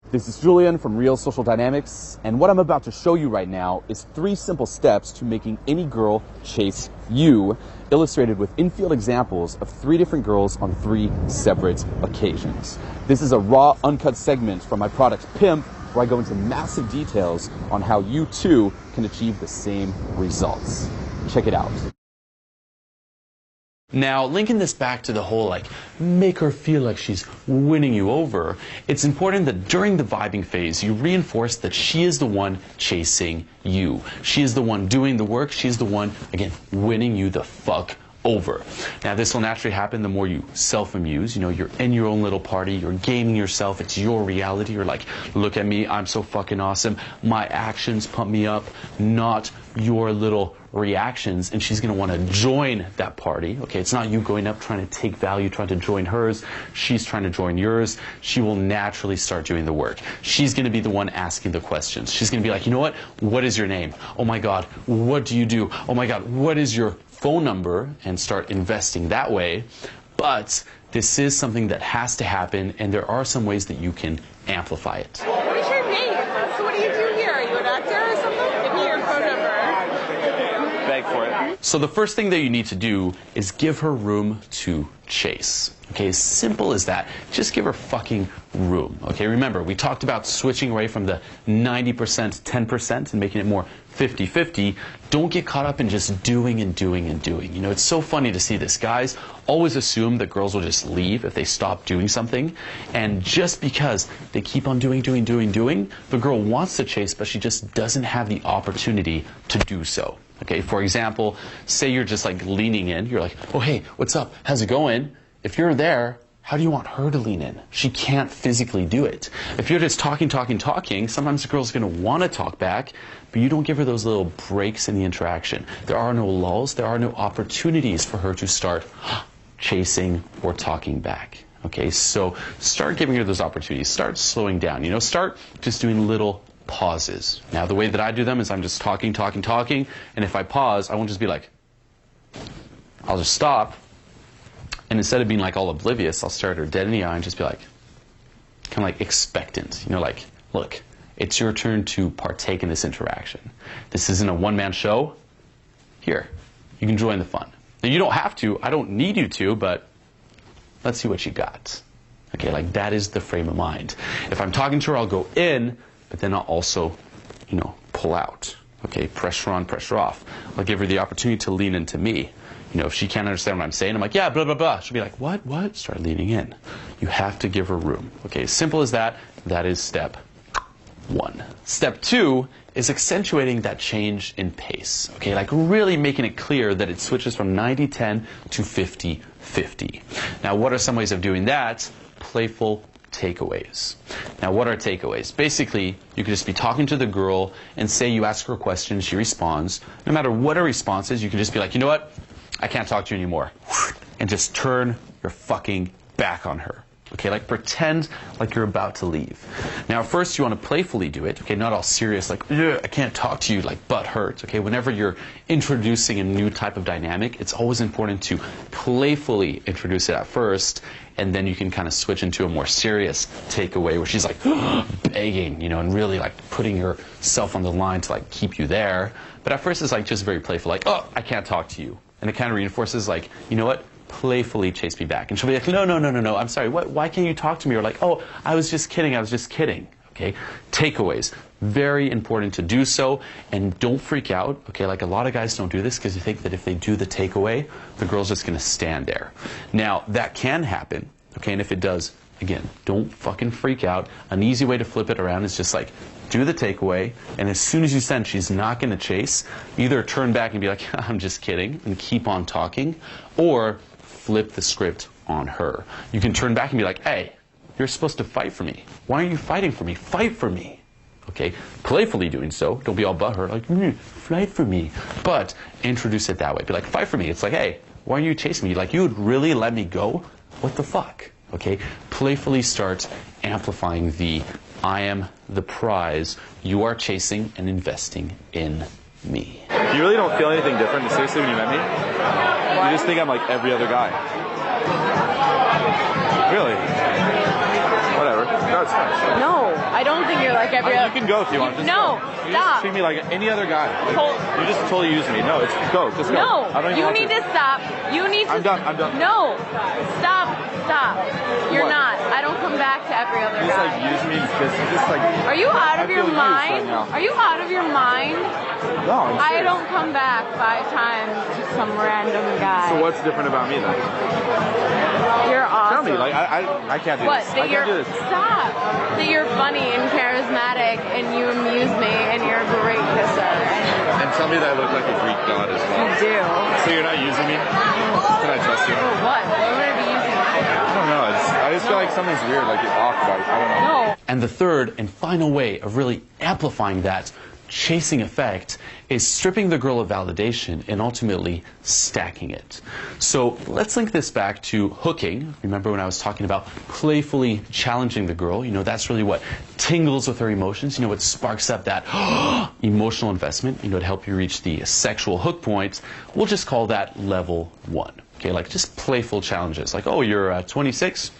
This is Julian from Real Social Dynamics, and what I'm about to show you right now is 3 simple steps to making any girl chase you, illustrated with in-field examples of 3 different girls on 3 separate occasions. This is a raw, uncut segment from my product Pimp, where I go into massive details on how you too can achieve the same results. Check it out. Now, linking this back to the whole, make her feel like she's winning you over, it's important that during the vibing phase, you reinforce that she is the one chasing you. She is the one doing the work. She's the one, again, winning you the fuck over. Now, this will naturally happen the more you self-amuse. You know, you're in your own little party, you're gaming yourself, it's your reality. You're like, look at me, I'm so fucking awesome. My actions pump me up, not your little reactions. And she's going to want to join that party. Okay, it's not you going up trying to take value, trying to join hers. She's trying to join yours. She will naturally start doing the work. She's going to be the one asking the questions. She's going to be like, you know what is your name? Oh my God, what do you do? Oh my God, what is your phone number? And start investing that way. But this is something that has to happen, and there are some ways that you can amplify it. What is your name? So what do you do here? Are you an actor or something? Give me your phone number. Beg for it. So the first thing that you need to do is give her room to chase. Okay, as simple as that. Just give her fucking room. Okay, remember, we talked about switching away from the 90%, 10% and making it more 50-50. Don't get caught up in just doing and doing and doing. You know, it's so funny to see this. Guys always assume that girls will just leave if they stop doing something. And just because they keep on doing, the girl wants to chase, but she just doesn't have the opportunity to do so. Okay, for example, say you're just leaning in. You're like, oh, hey, what's up? How's it going? If you're there, how do you want her to lean in? She can't physically do it. If you're just talking, sometimes the girl's going to want to talk back, but you don't give her those little breaks in the interaction. There are no lulls. There are no opportunities for her to start chasing or talking back. Okay, so start giving her those opportunities. Start slowing down. You know, start just doing little pauses. Now, the way that I do them is I'm just talking, and if I pause, I won't just be like, I'll just stop. And instead of being all oblivious, I'll stare at her dead in the eye and just be kind of expectant. You know, look, it's your turn to partake in this interaction. This isn't a one-man show. Here, you can join the fun. Now, you don't have to. I don't need you to, but let's see what you got. Okay, that is the frame of mind. If I'm talking to her, I'll go in, but then I'll also, pull out. Okay, pressure on, pressure off. I'll give her the opportunity to lean into me. You know, if she can't understand what I'm saying, I'm like, yeah, blah, blah, blah. She'll be like, what? Start leaning in. You have to give her room. Okay, as simple as that. That is step 1. Step 2 is accentuating that change in pace. Okay, really making it clear that it switches from 90-10 to 50-50. Now, what are some ways of doing that? Playful takeaways. Now, what are takeaways? Basically, you could just be talking to the girl and say you ask her a question, she responds. No matter what her response is, you could just be like, you know what? I can't talk to you anymore. And just turn your fucking back on her. Okay, pretend like you're about to leave. Now, first, you want to playfully do it. Okay, not all serious, I can't talk to you, butt hurts. Okay, whenever you're introducing a new type of dynamic, it's always important to playfully introduce it at first, and then you can kind of switch into a more serious takeaway where she's begging, and really putting herself on the line to keep you there. But at first, it's just very playful, oh, I can't talk to you. And it kind of reinforces, you know what? Playfully chase me back. And she'll be like, no, I'm sorry. Why can't you talk to me? Or oh, I was just kidding. Okay? Takeaways. Very important to do so. And don't freak out. Okay? A lot of guys don't do this because they think that if they do the takeaway, the girl's just going to stand there. Now, that can happen. Okay? And if it does, again, don't fucking freak out. An easy way to flip it around is just do the takeaway, and as soon as you sense she's not going to chase, either turn back and be like, I'm just kidding, and keep on talking, or flip the script on her. You can turn back and be like, hey, you're supposed to fight for me. Why are you fighting for me? Fight for me. Okay? Playfully doing so. Don't be all butthurt, fight for me. But introduce it that way. Be like, fight for me. It's hey, why are you chasing me? You would really let me go? What the fuck? Okay? Playfully start amplifying the I am the prize you are chasing and investing in me. You really don't feel anything different, seriously, when you met me? You just think I'm like every other guy. Really? Whatever. No, it's fine. No, I don't think you're like every other. You can go if you want. Just No, go. You stop. just treat me like any other guy. Like, Hold- you just totally use me. No, it's go. Just go. No, I don't even you want need to stop. You need to. I'm done. I'm done. No, stop. You're What? not. I don't come back to every other You just guy. like use me because you just like. Are you out of I your feel used right mind? now. Are you out of your mind? No, I'm I serious. don't come back 5 times to some random guy. So what's different about me then? You're awesome. Tell me, like I can't do What? this. That I can't do this. Stop. That you're funny and charismatic and you amuse me and you're a great kisser. And tell me that I look like a Greek god as well. You do. So you're not using me? Can I trust you? For what? What would I be using it for? I don't know. I just feel like something's weird, like you're off about it. I don't know. No. And the third and final way of really amplifying that chasing effect is stripping the girl of validation and ultimately stacking it. So let's link this back to hooking. Remember when I was talking about playfully challenging the girl? You know, that's really what tingles with her emotions. You know, what sparks up that emotional investment, you know, to help you reach the sexual hook point. We'll just call that level 1. Okay, like just playful challenges. Like, oh, you're 26?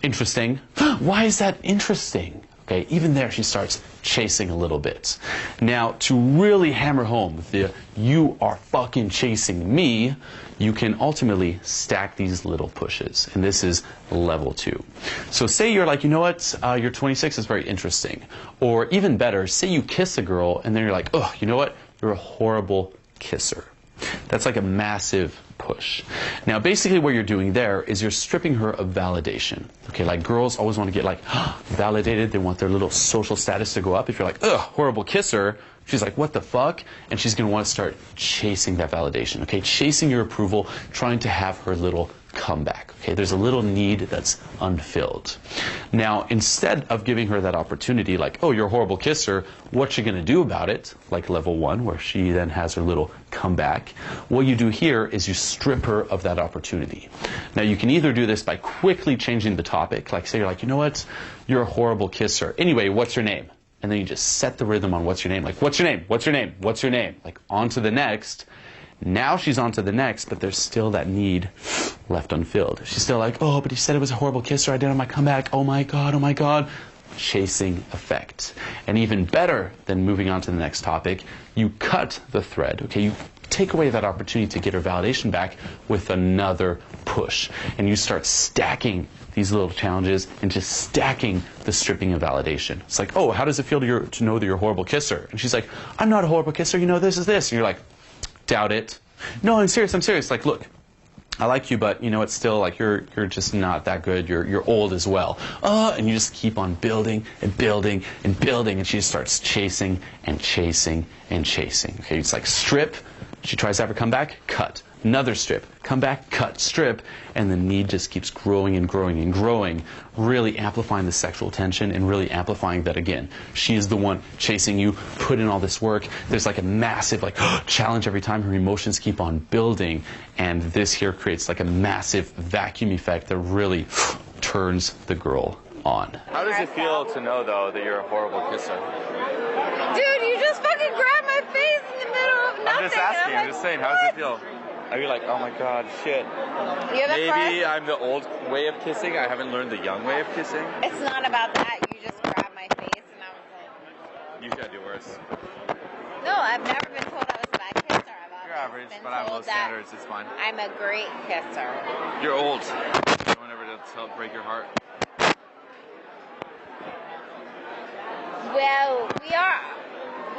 Interesting. Why is that interesting? Okay, even there she starts chasing a little bit. Now, to really hammer home the you are fucking chasing me, you can ultimately stack these little pushes. And this is level 2. So say you're like, you know what, you're 26 is very interesting. Or even better, say you kiss a girl and then you're like, oh, you know what, you're a horrible kisser. That's like a massive push. Now, basically what you're doing there is you're stripping her of validation. Okay, like girls always want to get like validated. They want their little social status to go up. If you're like, ugh, horrible kisser, she's like, what the fuck? And she's going to want to start chasing that validation. Okay, chasing your approval, trying to have her little comeback. Okay, there's a little need that's unfilled. Now, instead of giving her that opportunity, like, oh, you're a horrible kisser, what you gonna do about it? Like level 1, where she then has her little comeback. What you do here is you strip her of that opportunity. Now, you can either do this by quickly changing the topic, like say you're like, you know what, you're a horrible kisser. Anyway, what's your name? And then you just set the rhythm on what's your name. Like, what's your name? What's your name? What's your name? Like, on to the next. Now she's on to the next, but there's still that need left unfilled. She's still like, oh, but he said it was a horrible kisser. I did on my comeback. Oh my God, oh my God. Chasing effect. And even better than moving on to the next topic, you cut the thread. Okay, you take away that opportunity to get her validation back with another push. And you start stacking these little challenges and just stacking the stripping of validation. It's like, oh, how does it feel to know that you're a horrible kisser? And she's like, I'm not a horrible kisser. You know, this is this. And you're like, doubt it. No, I'm serious. I'm serious. Like, look, I like you, but you know, it's still like you're just not that good. You're old as well. And you just keep on building and building and building, and she just starts chasing and chasing and chasing. Okay, it's like strip. She tries to have her come back, cut. Another strip, come back, cut, strip, and the need just keeps growing and growing and growing, really amplifying the sexual tension and really amplifying that again. She is the one chasing you, put in all this work. There's like a massive challenge every time. Her emotions keep on building, and this here creates like a massive vacuum effect that really turns the girl on. How does it feel to know though that you're a horrible kisser? Dude, you just fucking grabbed my face in the middle of nothing. I'm just asking. And I'm just saying. How does it feel? Are you like, oh my God, shit? You're the Maybe first. I'm the old way of kissing. I haven't learned the young way of kissing. It's not about that. You just grabbed my face, and I was like, You gotta do worse. no, I've never been told I was a bad kisser. You're average, been but I have low told that standards. It's fine. I'm a great kisser. You're old. No one ever to break your heart. Well,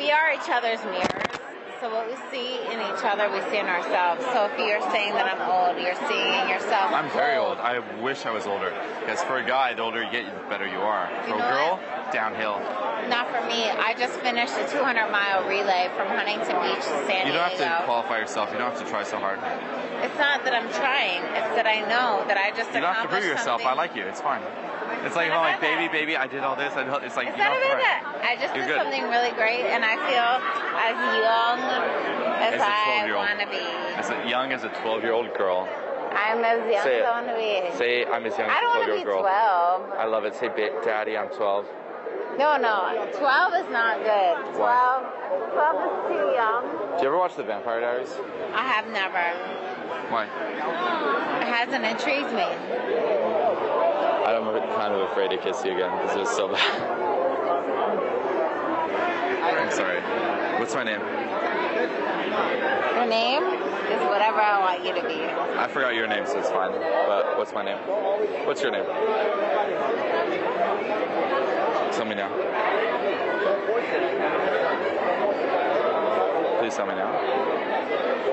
we are each other's mirrors. So what we see in each other, we see in ourselves. So if you're saying that I'm old, you're seeing in yourself. I'm very old. I wish I was older. Because for a guy, the older you get, the better you are. For a girl, downhill. Not for me. I just finished a 200-mile relay from Huntington Beach to San Diego. You don't have to qualify yourself. You don't have to try so hard. It's not that I'm trying. It's that I know that I just You don't have to prove yourself. Something. I like you. It's fine. It's like, oh, like, baby, I did all this. It's like, It's you not don't about have that. I just You're did good. something really great, and I feel as young as As a I 12-year-old. want to be. As young as a 12-year-old girl. I'm as young Say as it. I want to be. Say, I'm as young I as don't a want to 12-year-old be girl. 12. I love it. Say, Daddy, I'm 12. No, 12 is not good. 12 is too young. Do you ever watch The Vampire Diaries? I have never. Why? It hasn't intrigued me. I'm kind of afraid to kiss you again because it was so bad. Sorry. What's my name? Your name is whatever I want you to be. I forgot your name, so it's fine. But what's my name? What's your name? Tell me now. Please tell me now.